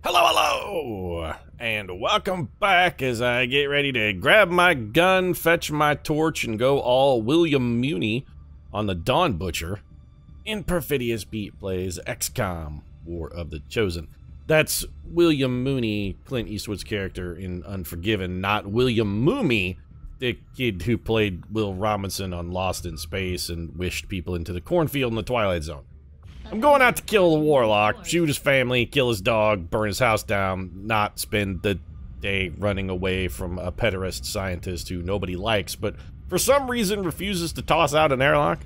Hello, hello, and welcome back as I get ready to grab my gun, fetch my torch, and go all William Muni on the Dawn Butcher. In Perfidious Beat plays XCOM, War of the Chosen. That's William Mooney, Clint Eastwood's character in Unforgiven, not William Mooney, the kid who played Will Robinson on Lost in Space and wished people into the cornfield in the Twilight Zone. I'm going out to kill the warlock, shoot his family, kill his dog, burn his house down, not spend the day running away from a pederast scientist who nobody likes, but for some reason refuses to toss out an airlock.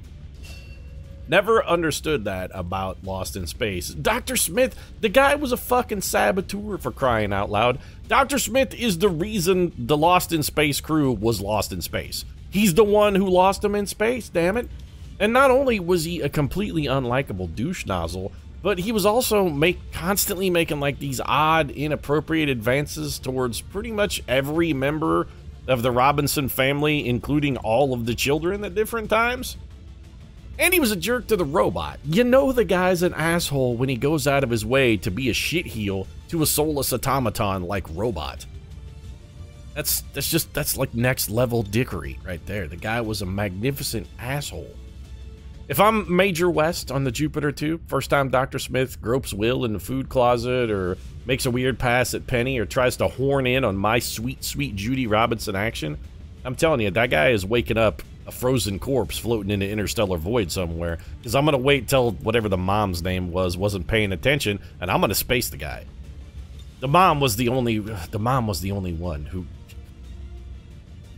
Never understood that about Lost in Space. Dr. Smith, the guy was a fucking saboteur, for crying out loud. Dr. Smith is the reason the Lost in Space crew was lost in space. He's the one who lost them in space, damn it. And not only was he a completely unlikable douche nozzle, but he was also constantly making like these odd, inappropriate advances towards pretty much every member of the Robinson family, including all of the children at different times. And he was a jerk to the robot. You know the guy's an asshole when he goes out of his way to be a shitheel to a soulless automaton like Robot. That's like next level dickery right there. The guy was a magnificent asshole. If I'm Major West on the Jupiter 2, first time Dr. Smith gropes Will in the food closet or makes a weird pass at Penny or tries to horn in on my sweet, sweet Judy Robinson action, I'm telling you, that guy is waking up a frozen corpse floating in the interstellar void somewhere, because I'm going to wait till whatever the mom's name wasn't paying attention, and I'm going to space the guy. The mom was the only one who...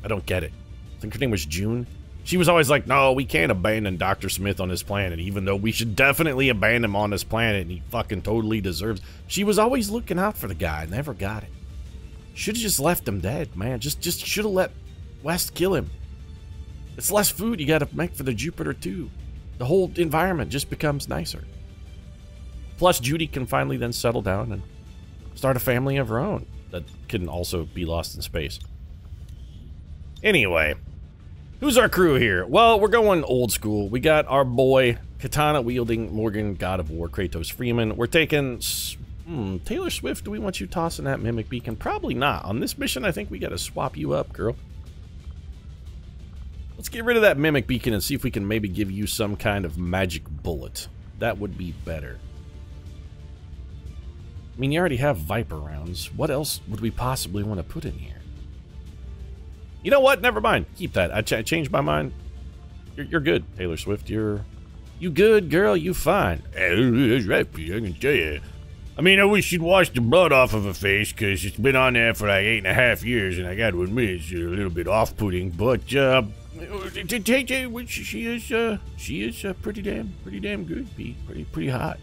I don't get it. I think her name was June. She was always like, no, we can't abandon Dr. Smith on this planet, even though we should definitely abandon him on this planet, and he fucking totally deserves. She was always looking out for the guy, never got it. Should've just left him dead, man. Just should've let West kill him. It's less food you gotta make for the Jupiter too. The whole environment just becomes nicer. Plus, Judy can finally then settle down and start a family of her own that can also be lost in space. Anyway. Who's our crew here? Well, we're going old school. We got our boy, katana-wielding Morgan, God of War, Kratos Freeman. We're taking... Taylor Swift, do we want you tossing that mimic beacon? Probably not. On this mission, I think we gotta swap you up, girl. Let's get rid of that mimic beacon and see if we can maybe give you some kind of magic bullet. That would be better. I mean, you already have Viper rounds. What else would we possibly want to put in here? You know what? Never mind. Keep that. I changed my mind. You're good, Taylor Swift. You good, girl. You fine. That's right, Pete. I can tell you. I mean, I wish you'd wash the blood off of her face, because it's been on there for like 8.5 years, and I got to admit, it's a little bit off-putting. But she is pretty damn good, Pete. Pretty hot.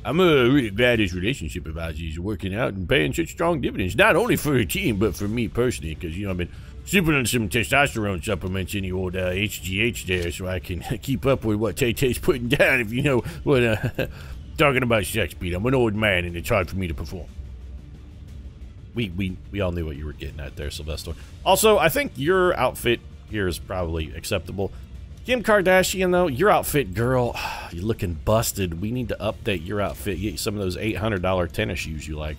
I'm really glad this relationship of ours is working out and paying such strong dividends, not only for her team, but for me personally, because, you know, I've been sipping on some testosterone supplements in the old HGH there, so I can keep up with what Tay-Tay's putting down, if you know what, talking about sex, Pete. I'm an old man, and it's hard for me to perform. We all knew what you were getting at there, Sylvester. Also, I think your outfit here is probably acceptable. Kim Kardashian, though, your outfit, girl, you're looking busted. We need to update your outfit. Get some of those $800 tennis shoes you like.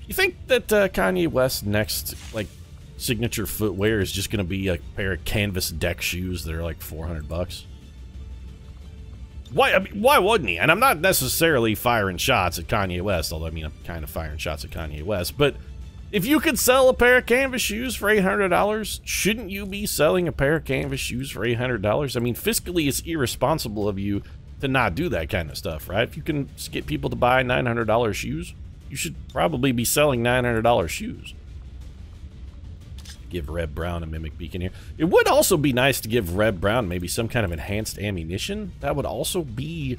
You think that Kanye West's next, like, signature footwear is just going to be a pair of canvas deck shoes that are like $400? Why? I mean, why wouldn't he? And I'm not necessarily firing shots at Kanye West, although I mean I'm kind of firing shots at Kanye West. But if you could sell a pair of canvas shoes for $800, shouldn't you be selling a pair of canvas shoes for $800? I mean, fiscally, it's irresponsible of you to not do that kind of stuff, right? If you can get people to buy $900 shoes, you should probably be selling $900 shoes. Give Reb Brown a mimic beacon here. It would also be nice to give Reb Brown maybe some kind of enhanced ammunition. That would also be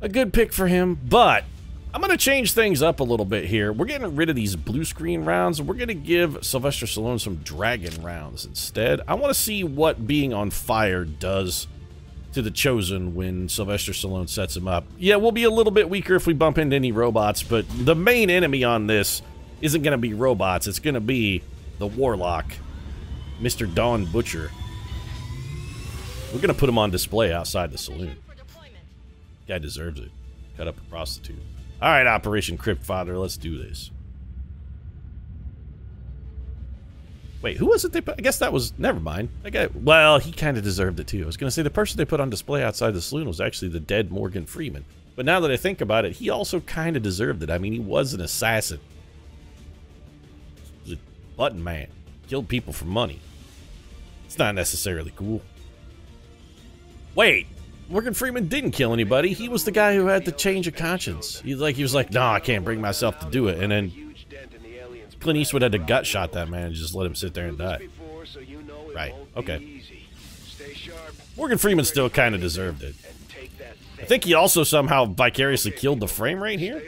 a good pick for him, but I'm going to change things up a little bit here. We're getting rid of these blue screen rounds, and we're going to give Sylvester Stallone some dragon rounds instead. I want to see what being on fire does to the Chosen when Sylvester Stallone sets him up. Yeah, we'll be a little bit weaker if we bump into any robots, but the main enemy on this isn't going to be robots. It's going to be the Warlock, Mr. Dawn Butcher. We're going to put him on display outside the saloon. Guy deserves it. Cut up a prostitute. Alright, Operation Crypt Father, let's do this. Wait, who was it they put? I guess that was... Never mind. That guy... Well, he kind of deserved it, too. I was going to say the person they put on display outside the saloon was actually the dead Morgan Freeman. But now that I think about it, he also kind of deserved it. I mean, he was an assassin. He was a button man. Killed people for money. It's not necessarily cool. Wait! Morgan Freeman didn't kill anybody. He was the guy who had the change of conscience. He was like, no, I can't bring myself to do it. And then Clint Eastwood had to gut shot that man and just let him sit there and die. Right, okay. Morgan Freeman still kind of deserved it. I think he also somehow vicariously killed the frame rate here.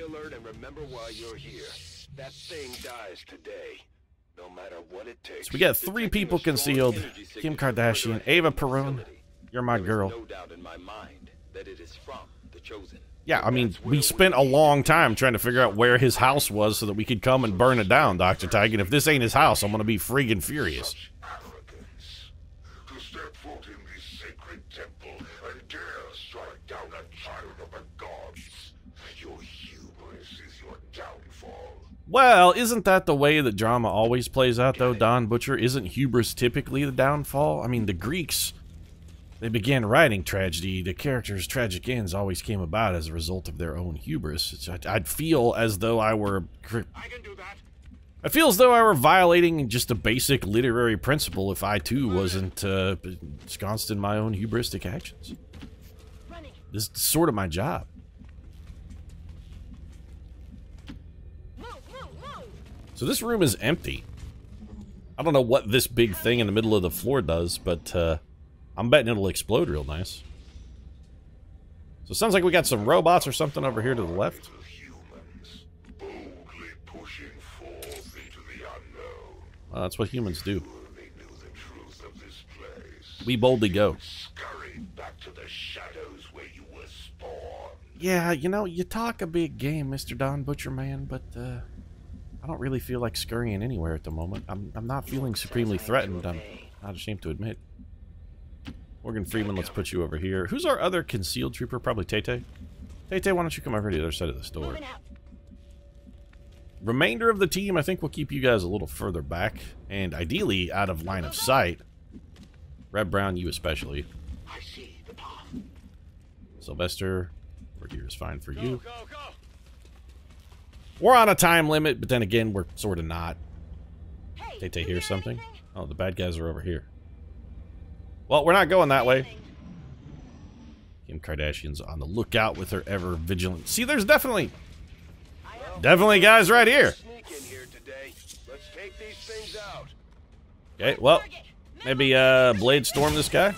So we got 3 people concealed. Kim Kardashian, Ava Perón, you're my girl. Yeah, I mean, we spent a long time trying to figure out where his house was so that we could come and burn it down, Dr. Tyke, and if this ain't his house, I'm gonna be friggin' furious. To step foot in this sacred temple and dare strike down a child of the gods. Your hubris is your downfall. Well, isn't that the way that drama always plays out, though, Don Butcher? Isn't hubris typically the downfall? I mean, the Greeks... They began writing tragedy. The characters' tragic ends always came about as a result of their own hubris. I'd feel as though I were... I feel as though I were violating just a basic literary principle if I, too, wasn't ensconced in my own hubristic actions. This is sort of my job. So this room is empty. I don't know what this big thing in the middle of the floor does, but... I'm betting it'll explode real nice. So it sounds like we got some robots or something over here to the left. Well, that's what humans do. We boldly go. Yeah, you know, you talk a big game, Mr. Don Butcher Man, but I don't really feel like scurrying anywhere at the moment. I'm not feeling supremely threatened, I'm not ashamed to admit. Morgan Freeman, let's put you over here. Who's our other concealed trooper? Probably Tay-Tay. Tay-Tay, why don't you come over to the other side of this door? Remainder of the team, I think we'll keep you guys a little further back. And ideally, out of line of sight. Red Brown, you especially. Sylvester, over here is fine for you. We're on a time limit, but then again, we're sort of not. Tay-Tay hears something? Oh, the bad guys are over here. Well, we're not going that way. Kim Kardashian's on the lookout with her ever vigilant. See, there's definitely guys right here. Okay, well, maybe blade storm this guy.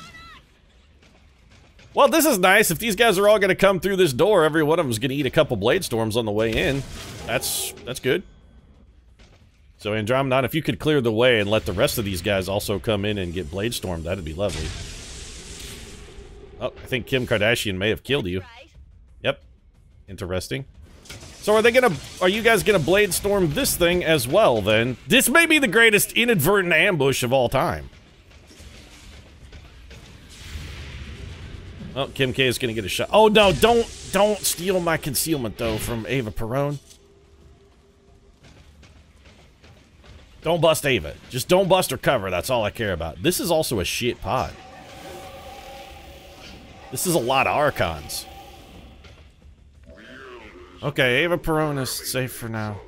Well, this is nice. If these guys are all going to come through this door, every one of them is going to eat a couple blade storms on the way in. That's good. So Andromedon, if you could clear the way and let the rest of these guys also come in and get blade stormed, that'd be lovely. Oh, I think Kim Kardashian may have killed you. Yep. Interesting. So are you guys gonna blade storm this thing as well then? This may be the greatest inadvertent ambush of all time. Oh, Kim K is gonna get a shot. Oh no, don't steal my concealment though from Ava Perón. Don't bust Ava. Just don't bust her cover. That's all I care about. This is also a shit pod. This is a lot of Archons. Okay, Ava Perón is safe for now.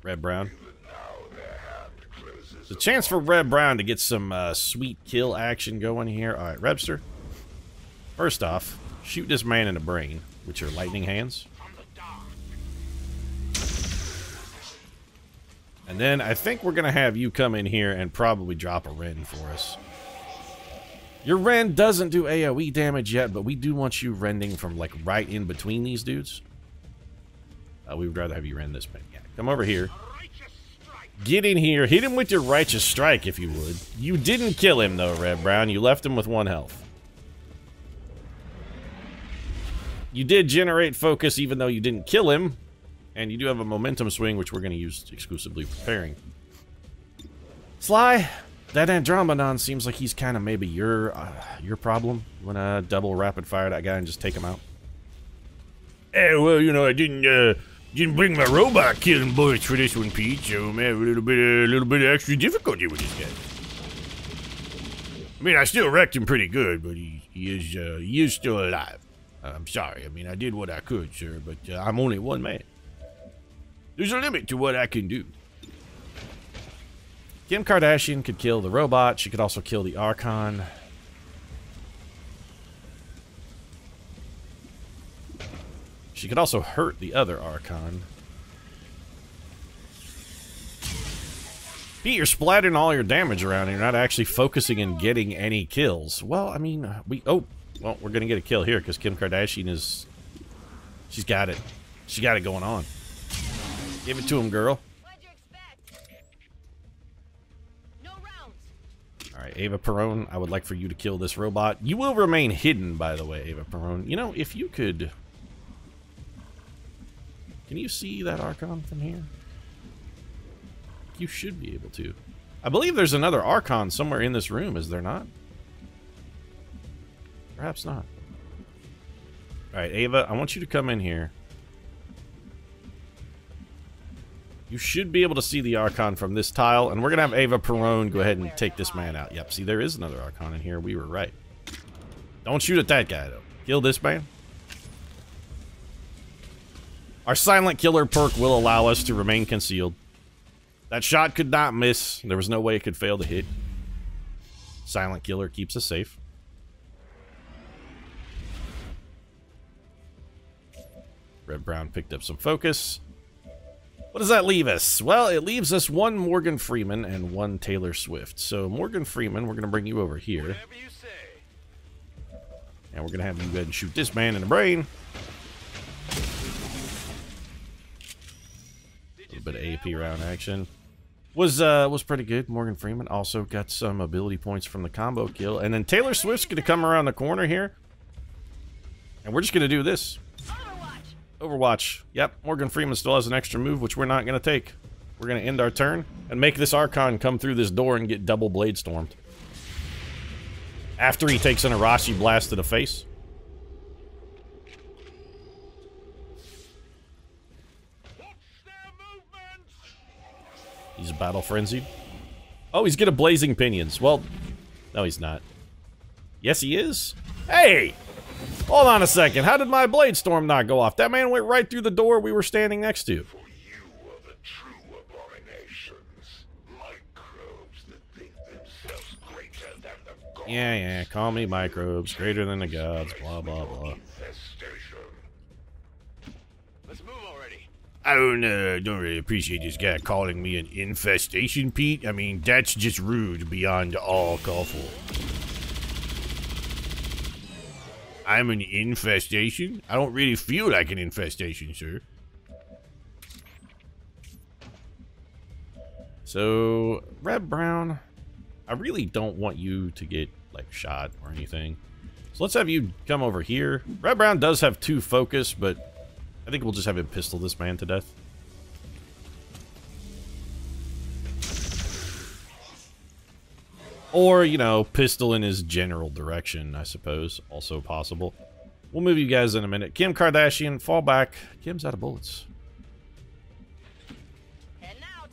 Red Brown. The chance for Red Brown to get some sweet kill action going here. Alright, Rebster. First off, shoot this man in the brain. With your lightning hands. And then I think we're going to have you come in here and probably drop a Ren for us. Your Ren doesn't do AoE damage yet, but we do want you rending from like right in between these dudes. We would rather have you Ren this man. Yeah, come over here. Get in here. Hit him with your Righteous Strike if you would. You didn't kill him though, Red Brown. You left him with 1 health. You did generate focus even though you didn't kill him. And you do have a momentum swing, which we're going to use exclusively preparing. Sly, That Andromedon seems like he's kind of maybe your problem. You wanna double rapid fire that guy and just take him out? Eh, well, you know, I didn't bring my robot killing bullets for this one, Pete, so I'm having a little bit of extra difficulty with this guy. I mean, I still wrecked him pretty good, but he is still alive. I'm sorry. I mean, I did what I could, sir, but I'm only one man. There's a limit to what I can do. Kim Kardashian could kill the robot. She could also kill the Archon. She could also hurt the other Archon. Pete, you're splattering all your damage around and you're not actually focusing and getting any kills. Well, I mean, well, we're gonna get a kill here because Kim Kardashian is... She's got it. She got it going on. Give it to him, girl. What'd you expect? No rounds. Alright, Ava Perone, I would like for you to kill this robot. You will remain hidden, by the way, Ava Perone. You know, if you could... Can you see that Archon from here? You should be able to. I believe there's another Archon somewhere in this room, is there not? Perhaps not. Alright, Ava, I want you to come in here. You should be able to see the Archon from this tile, and we're going to have Ava Perone go ahead and take this man out. Yep, see, there is another Archon in here. We were right. Don't shoot at that guy, though. Kill this man. Our Silent Killer perk will allow us to remain concealed. That shot could not miss. There was no way it could fail to hit. Silent Killer keeps us safe. Red Brown picked up some focus. What does that leave us? Well, it leaves us one Morgan Freeman and one Taylor Swift. So Morgan Freeman, we're going to bring you over here. Whatever you say. And we're going to have you go ahead and shoot this man in the brain. A little bit of AP round action. Was pretty good. Morgan Freeman also got some ability points from the combo kill. And then Taylor Swift's going to come around the corner here. And we're just going to do this. Overwatch. Yep, Morgan Freeman still has an extra move, which we're not going to take. We're going to end our turn and make this Archon come through this door and get double blade stormed. After he takes an Arashi blast to the face. He's battle frenzied. Oh, he's gonna blazing pinions. Well, no, he's not. Yes, he is. Hey! Hold on a second. How did my blade storm not go off? That man went right through the door we were standing next to. For you are the true abominations. Microbes that think themselves greater than the gods. Yeah, call me microbes, greater than the gods, blah, blah, blah. Infestation. Let's move already. I don't really appreciate this guy calling me an infestation, Pete. I mean, that's just rude beyond all call for. I'm an infestation? I don't really feel like an infestation, sir. So, Red Brown, I really don't want you to get, like, shot or anything. So let's have you come over here. Red Brown does have 2 focus, but I think we'll just have him pistol this man to death. Or, you know, pistol in his general direction, I suppose. Also possible. We'll move you guys in a minute. Kim Kardashian, fall back. Kim's out of bullets. Heading out.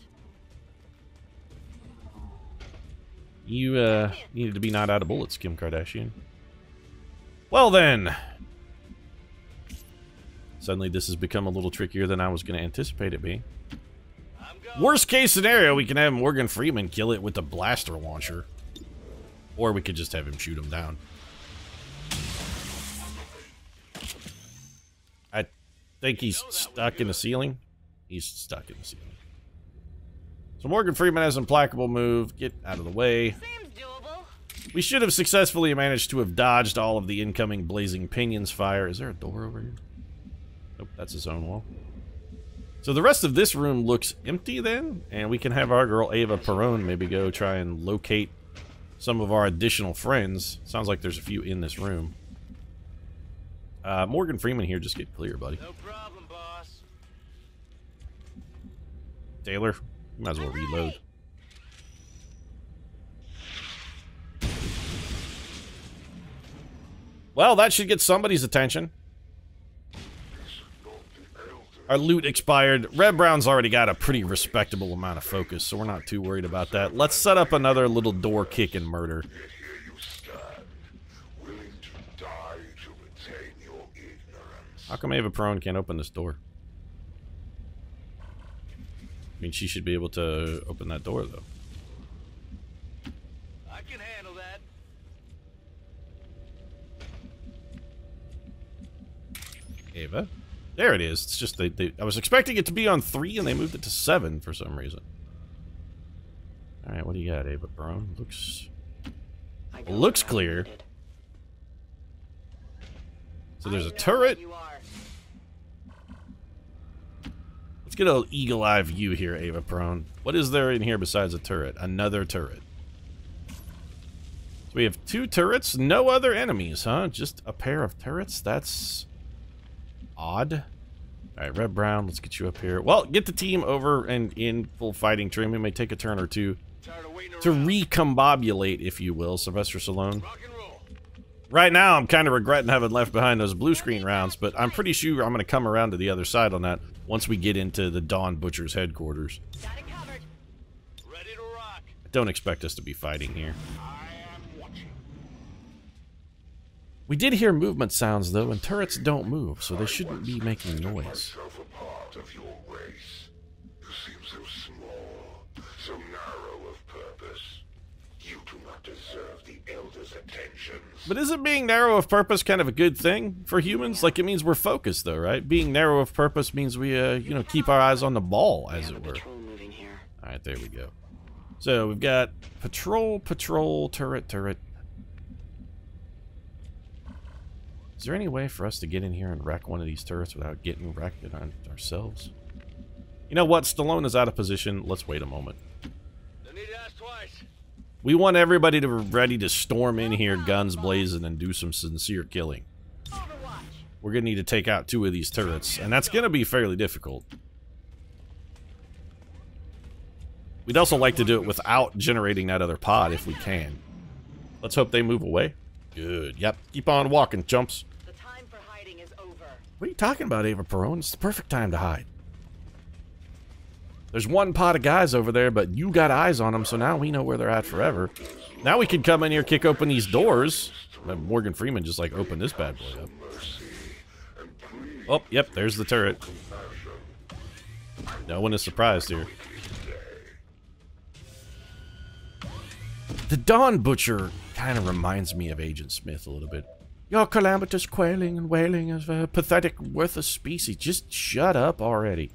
You, needed to be not out of bullets, Kim Kardashian. Well then. Suddenly this has become a little trickier than I was going to anticipate it being. Worst case scenario, we can have Morgan Freeman kill it with a blaster launcher. Or we could just have him shoot him down. I think he's stuck in the ceiling. He's stuck in the ceiling. So Morgan Freeman has an implacable move. Get out of the way. Seems doable. We should have successfully managed to have dodged all of the incoming blazing pinions fire. Is there a door over here? Nope, that's his own wall. So the rest of this room looks empty then, and we can have our girl Ava Perone maybe go try and locate some of our additional friends. Sounds like there's a few in this room. Morgan Freeman here, just get clear, buddy. No problem, boss. Taylor, you might as well reload. Well, that should get somebody's attention. Our loot expired. Red Brown's already got a pretty respectable amount of focus, so we're not too worried about that. Let's set up another little door kick and murder. How come Ava Prone can't open this door? I mean, she should be able to open that door, though. I can handle that. Ava? There it is. It's just I was expecting it to be on 3 and they moved it to 7 for some reason. Alright, what do you got, Ava Prone? Looks clear. So there's a turret. Let's get an eagle-eye view here, Ava Prone. What is there in here besides a turret? Another turret. So we have 2 turrets, no other enemies, huh? Just a pair of turrets? That's odd. Alright, Red Brown, let's get you up here. Well, get the team over and in full fighting trim. We may take a turn or two to recombobulate, if you will, Sylvester Stallone. Right now, I'm kind of regretting having left behind those blue screen rounds, but I'm pretty sure I'm going to come around to the other side on that once we get into the Dawn Butcher's headquarters. Got it covered. Ready to rock. I don't expect us to be fighting here. We did hear movement sounds, though, and turrets don't move, so they shouldn't be making noise. But isn't being narrow of purpose kind of a good thing for humans? Like, it means we're focused, though, right? Being narrow of purpose means we, you know, keep our eyes on the ball, as it were. Alright, there we go. So, we've got patrol, turret. Is there any way for us to get in here and wreck one of these turrets without getting wrecked on ourselves? You know what? Stallone is out of position. Let's wait a moment. Don't need to ask twice. We want everybody to be ready to storm in here, guns blazing, and do some sincere killing. We're going to need to take out 2 of these turrets, and that's going to be fairly difficult. We'd also like to do it without generating that other pod if we can. Let's hope they move away. Good. Yep. Keep on walking, chumps. The time for hiding is over. What are you talking about, Ava Perone? It's the perfect time to hide. There's one pod of guys over there, but you got eyes on them, so now we know where they're at forever. Now we can come in here, kick open these doors. Morgan Freeman just, like, opened this bad boy up. Oh, yep, there's the turret. No one is surprised here. The Dawn Butcher kind of reminds me of Agent Smith a little bit. Your calamitous quailing and wailing is a pathetic, worthless species. Just shut up already.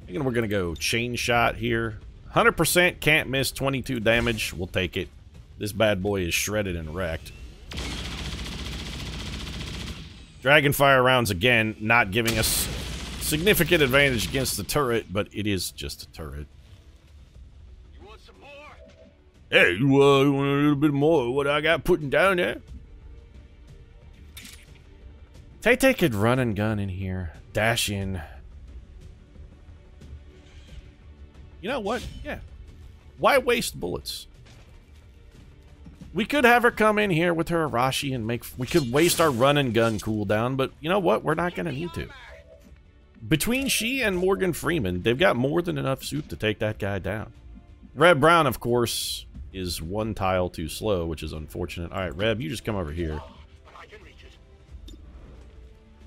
I think we're going to go chain shot here. 100% can't miss, 22 damage. We'll take it. This bad boy is shredded and wrecked. Dragonfire rounds again, not giving us significant advantage against the turret, but it is just a turret. You want some more? Hey, you want a little bit more of what I got putting down there? Tay-Tay could run and gun in here. Dash in. You know what? Yeah. Why waste bullets? We could have her come in here with her Arashi and we could waste our run and gun cooldown, but you know what? We're not going to need to. Between she and Morgan Freeman, they've got more than enough soup to take that guy down. Reb Brown, of course, is 1 tile too slow, which is unfortunate. All right, Reb, you just come over here.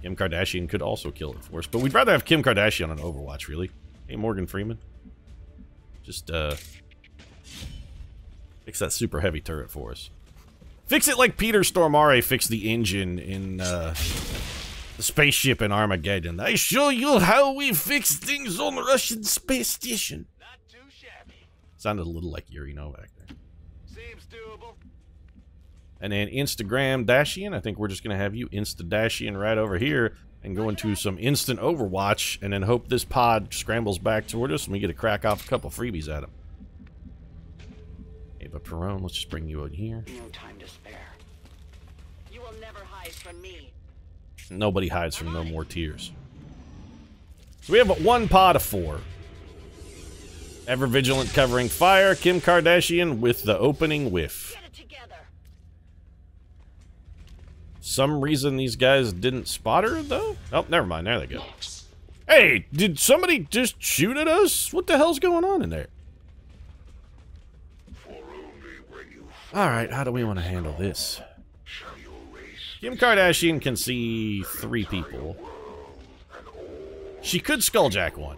Kim Kardashian could also kill it for us, but we'd rather have Kim Kardashian on Overwatch, really. Hey, Morgan Freeman. Just, fix that super heavy turret for us. Fix it like Peter Stormare fixed the engine in, the spaceship in Armageddon. I show you how we fix things on the Russian space station. Not too shabby. Sounded a little like Yuri Novak there. Seems doable. And then Instagram Dashian. I think we're just going to have you Insta-Dashian right over here and go into some instant Overwatch and then hope this pod scrambles back toward us and we get to crack off a couple freebies at him. Ava Perone, let's just bring you in here. No time to spare. You will never hide from me. Nobody hides from No More Tears. So we have 1 pod of 4. Ever vigilant covering fire. Kim Kardashian with the opening whiff. Get it together. Some reason these guys didn't spot her, though? Oh, never mind. There they go. Hey, did somebody just shoot at us? What the hell's going on in there? Alright, how do we want to handle this? Kim Kardashian can see 3 people. She could skulljack one.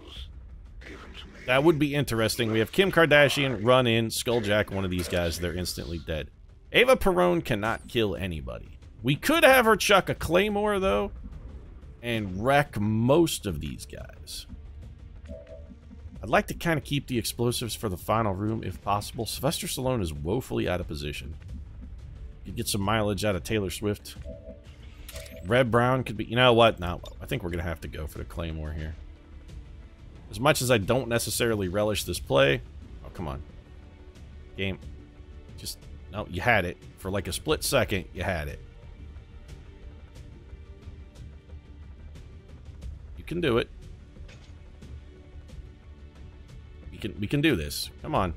That would be interesting. We have Kim Kardashian run in, skulljack one of these guys, they're instantly dead. Ava Perón cannot kill anybody. We could have her chuck a claymore, though, and wreck most of these guys. I'd like to kind of keep the explosives for the final room if possible. Sylvester Stallone is woefully out of position. Could get some mileage out of Taylor Swift. Red Brown could be... You know what? No, I think we're going to have to go for the claymore here. As much as I don't necessarily relish this play... Oh, come on. Game. Just... No, you had it. For like a split second, you had it. You can do it. We can do this. Come on.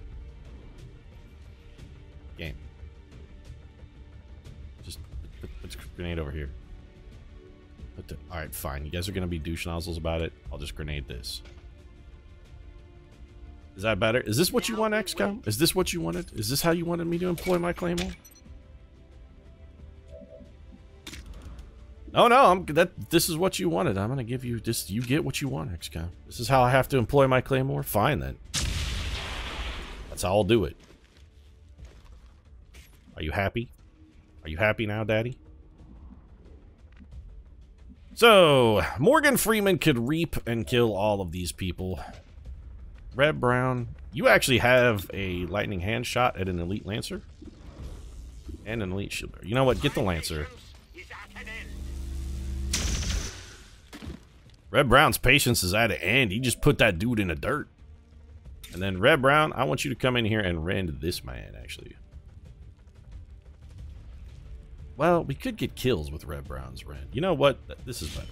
Game. Just put the grenade over here. Alright, fine. You guys are going to be douche nozzles about it. I'll just grenade this. Is that better? Is this what you want, XCOM? Is this what you wanted? Is this how you wanted me to employ my claymore? Oh no, this is what you wanted. I'm gonna give you this. You get what you want, XCOM. This is how I have to employ my claymore. Fine then. That's how I'll do it. Are you happy? Are you happy now, Daddy? So, Morgan Freeman could reap and kill all of these people. Red Brown, you actually have a lightning hand shot at an elite lancer. And an elite shield bearer. You know what? Get the lancer. Red Brown's patience is at an end. He just put that dude in the dirt. And then Red Brown, I want you to come in here and rend this man, actually. Well, we could get kills with Red Brown's rend. You know what? This is better.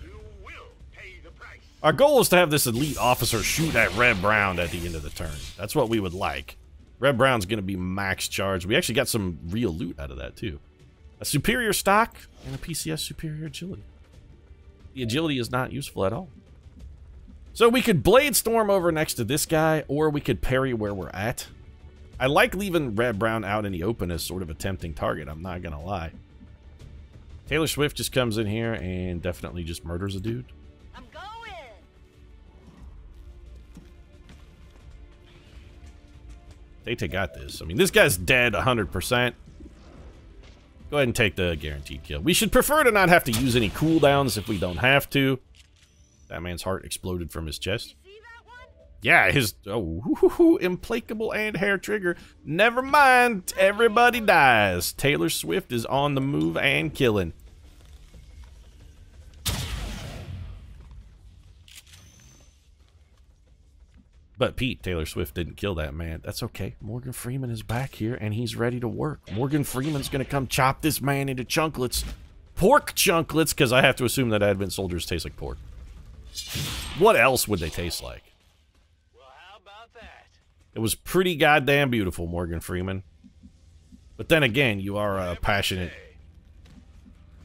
Our goal is to have this elite officer shoot at Red Brown at the end of the turn. That's what we would like. Red Brown's going to be max charge. We actually got some real loot out of that, too. A superior stock and a PCS superior agility. The agility is not useful at all. So we could Blade Storm over next to this guy, or we could parry where we're at. I like leaving Red Brown out in the open as sort of a tempting target, I'm not going to lie. Taylor Swift just comes in here and definitely just murders a dude. I'm going. They got this. I mean, this guy's dead 100%. Go ahead and take the guaranteed kill. We should prefer to not have to use any cooldowns if we don't have to. That man's heart exploded from his chest. See that one? Yeah, his... Oh, implacable and hair trigger. Never mind. Everybody dies. Taylor Swift is on the move and killing. But Pete, Taylor Swift didn't kill that man. That's okay. Morgan Freeman is back here, and he's ready to work. Morgan Freeman's going to come chop this man into chunklets. Pork chunklets, because I have to assume that Advent soldiers taste like pork. What else would they taste like? Well, how about that? It was pretty goddamn beautiful, Morgan Freeman. But then again, you are a passionate,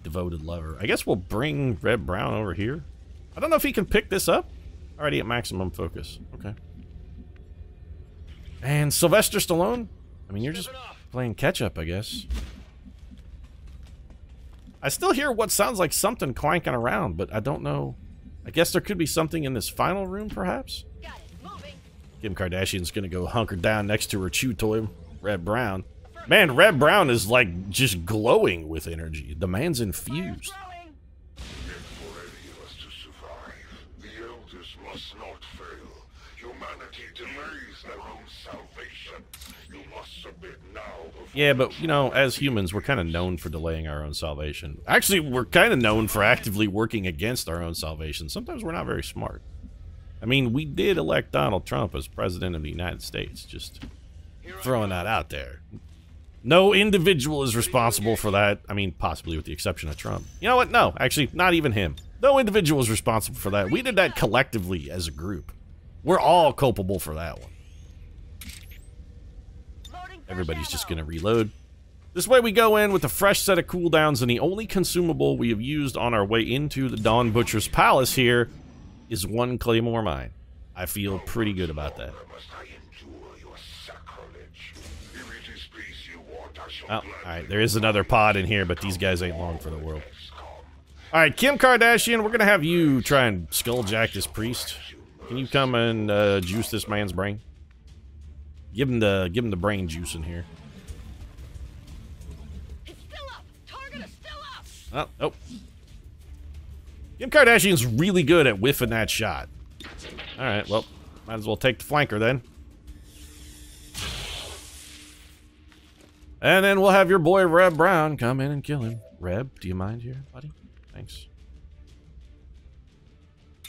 devoted lover. I guess we'll bring Red Brown over here. I don't know if he can pick this up. Already at maximum focus. Okay. And Sylvester Stallone? I mean, you're just playing catch-up, I guess. I still hear what sounds like something clanking around, but I don't know. I guess there could be something in this final room, perhaps? Got it. Moving. Kim Kardashian's gonna go hunker down next to her chew toy, Red Brown. Man, Red Brown is, like, just glowing with energy. The man's infused. Throwing. For any of us to survive, the elders must not fail. Humanity delays their own salvation. You must submit now before... Yeah, but, you know, as humans, we're kind of known for delaying our own salvation. Actually, we're kind of known for actively working against our own salvation. Sometimes we're not very smart. I mean, we did elect Donald Trump as president of the United States. Just throwing that out there. No individual is responsible for that. I mean, possibly with the exception of Trump. You know what? No, actually, not even him. No individual is responsible for that. We did that collectively as a group. We're all culpable for that one. Everybody's just going to reload. This way we go in with a fresh set of cooldowns, and the only consumable we have used on our way into the Dawn Butcher's Palace here is 1 Claymore Mine. I feel pretty good about that. Oh, alright, there is another pod in here, but these guys ain't long for the world. Alright, Kim Kardashian, we're gonna have you try and skulljack this priest. Can you come and juice this man's brain? Give him the brain juice in here. Oh. Kim Kardashian's really good at whiffing that shot. Alright, well, might as well take the flanker then. And then we'll have your boy Reb Brown come in and kill him. Reb, do you mind here, buddy? Thanks.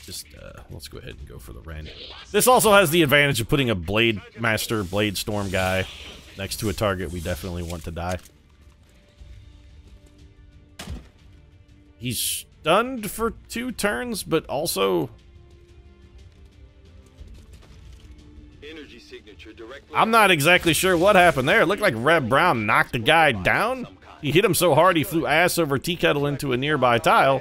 Just, let's go ahead and go for the Ren. This also has the advantage of putting a Blade Master, Blade Storm guy next to a target we definitely want to die. He's stunned for 2 turns, but also... Energy signature directly. I'm not exactly sure what happened there. It looked like Reb Brown knocked the guy down. He hit him so hard he flew ass over tea kettle into a nearby tile.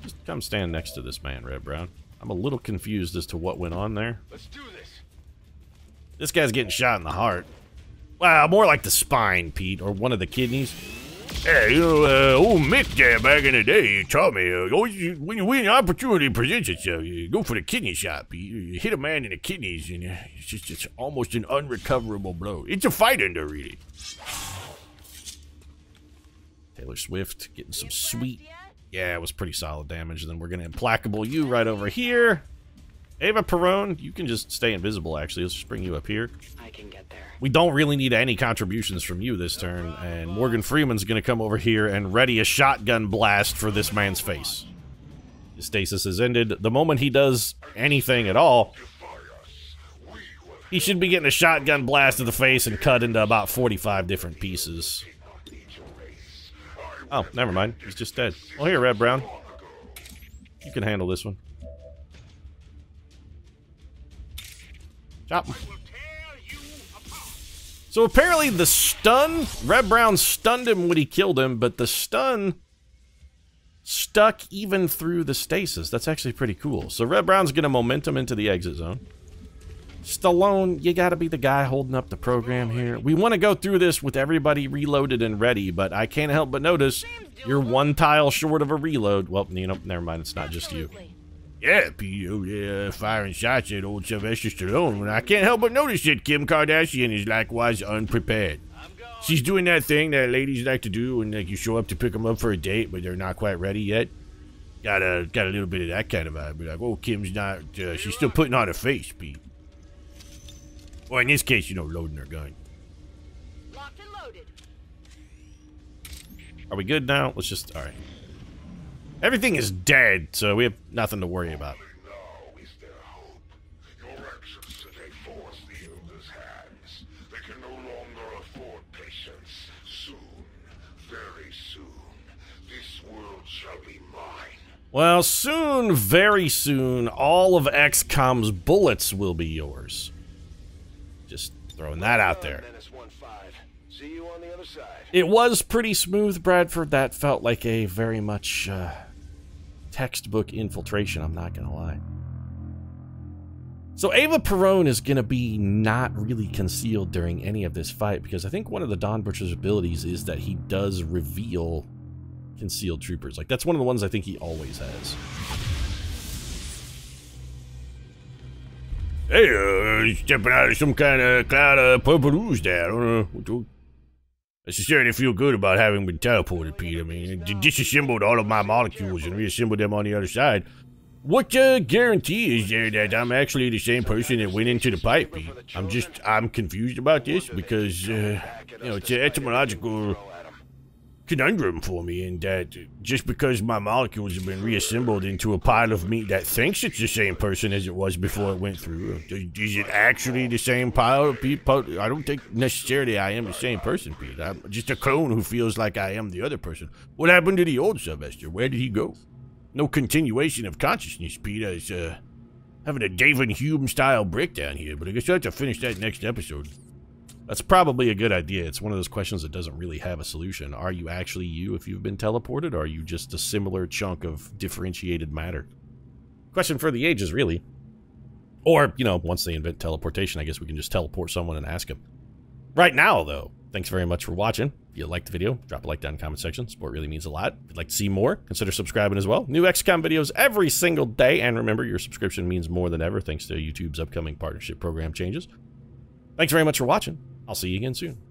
Just come stand next to this man, Reb Brown. I'm a little confused as to what went on there. Let's do this. This guy's getting shot in the heart. Wow, more like the spine, Pete, or one of the kidneys. Hey, you know, old Mick there back in the day taught me, when an opportunity presents itself, you go for the kidney shot, Pete. You hit a man in the kidneys, and it's almost an unrecoverable blow. It's a fight under, really. Taylor Swift getting some sweet... Yeah, it was pretty solid damage. Then we're going to implacable you right over here. Ava Perone, you can just stay invisible, actually. Let's just bring you up here. I can get there. We don't really need any contributions from you this turn, and Morgan Freeman's going to come over here and ready a shotgun blast for this man's face. His stasis has ended. The moment he does anything at all, he should be getting a shotgun blast to the face and cut into about 45 different pieces. Oh, never mind. He's just dead. Well, here, Red Brown. You can handle this one. Chop him. So apparently the stun, Red Brown stunned him when he killed him, but the stun stuck even through the stasis. That's actually pretty cool. So Red Brown's going to momentum into the exit zone. Stallone, you got to be the guy holding up the program here. We want to go through this with everybody reloaded and ready, but I can't help but notice you're 1 tile short of a reload. Well, you know, never mind. It's not just you. Yeah, P.O. Firing shots at old Sylvester Stallone. And I can't help but notice that Kim Kardashian is likewise unprepared. She's doing that thing that ladies like to do when like you show up to pick them up for a date, but they're not quite ready yet. Got a little bit of that kind of vibe. Like, oh, Kim's not, she's still putting on her face, Pete. Well, in this case, you know, loading her gun. Locked and loaded. Are we good now? Let's just, all right. Everything is dead, so we have nothing to worry about. Now is there hope. Your actions today force the Elder's hands. They can no longer afford patience. Soon, very soon, this world shall be mine. Well, soon, very soon, all of XCOM's bullets will be yours. Just throwing that out there. See you on the other side. It was pretty smooth, Bradford. That felt like a very much textbook infiltration, I'm not gonna lie. So Ava Perone is gonna be not really concealed during any of this fight, because I think one of the Dawn Butcher's abilities is that he does reveal concealed troopers. Like, that's one of the ones I think he always has. Hey, stepping out of some kind of cloud of purple ooze there. I don't know. I sincerely feel good about having been teleported, Pete. I mean, disassembled all of my molecules and reassembled them on the other side. What guarantee is there that I'm actually the same person that went into the pipe, Pete? I'm confused about this because, you know, it's an etymological conundrum for me, in that just because my molecules have been reassembled into a pile of meat that thinks it's the same person as it was before it went through, is it actually the same pile of people? I don't think necessarily I am the same person, Pete. I'm just a clone who feels like I am the other person. What happened to the old Sylvester? Where did he go? No continuation of consciousness, Pete, as having a David Hume-style breakdown here, but I guess I'll have to finish that next episode. That's probably a good idea. It's one of those questions that doesn't really have a solution. Are you actually you if you've been teleported, or are you just a similar chunk of differentiated matter? Question for the ages, really. Or, you know, once they invent teleportation, I guess we can just teleport someone and ask them. Right now, though, thanks very much for watching. If you liked the video, drop a like down in the comment section. Support really means a lot. If you'd like to see more, consider subscribing as well. New XCOM videos every single day. And remember, your subscription means more than ever thanks to YouTube's upcoming partnership program changes. Thanks very much for watching. I'll see you again soon.